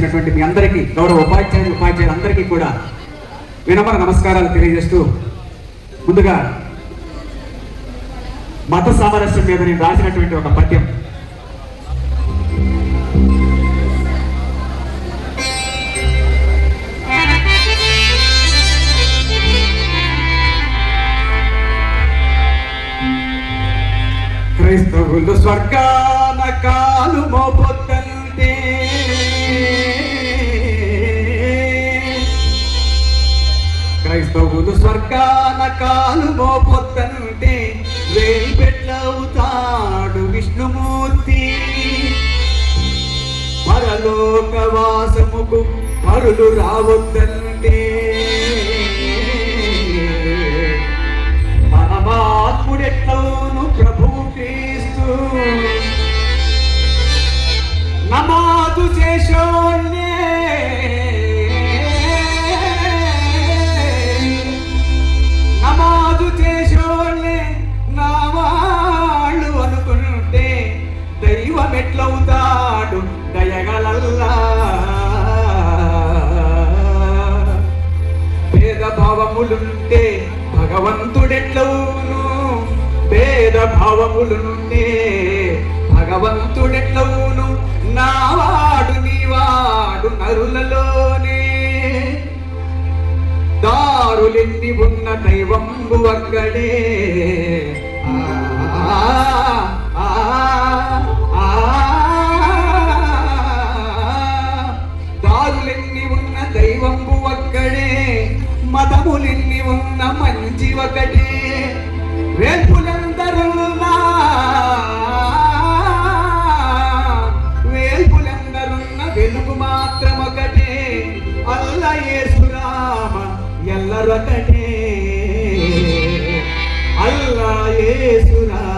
విచ్చేసినటువంటి మీ అందరికీ, గౌరవ ఉపాధ్యాయులందరికీ కూడా వినమ్ర నమస్కారాలు తెలియజేస్తూ, ముందుగా మత సామరస్యం మీద నేను రాసినటువంటి ఒక పద్యం. క్రైస్తవులు స్వర్గాన కాలు మోపొద్దంటే, క్రైస్తవులు స్వర్గాన కాలు మోపొద్దంటే వేల్పెట్లవుతాడు విష్ణుమూర్తి. పరలోకవాసముకు పరులు రావద్దంటే పరమాత్ముడెట్లవును ప్రభువు క్రీస్తు. నమాజు చేసోళ్ళే నమాజు చేసోళ్ళే నా వాళ్ళు అనుకుంటే దైవం ఎట్లవుతాడు దయగలల్లా. భేదభావములుంటే భగవంతుడెట్లవును, భేదభావములుంటే భగవంతుడెట్లవును. నావాడు నీవాడు నరులలోనే దారులెన్ని ఉన్న దైవంబు ఒక్కడే. దారులెన్ని ఉన్న దైవంబు ఒక్కడే, మతములెన్ని ఉన్న మంచి ఒకటే. వేల్పులందరున్నా వెలుగు మాత్రం ఒకటే. అల్లా యేసురామ ఎల్లరొకటే, అల్లా యేసురామ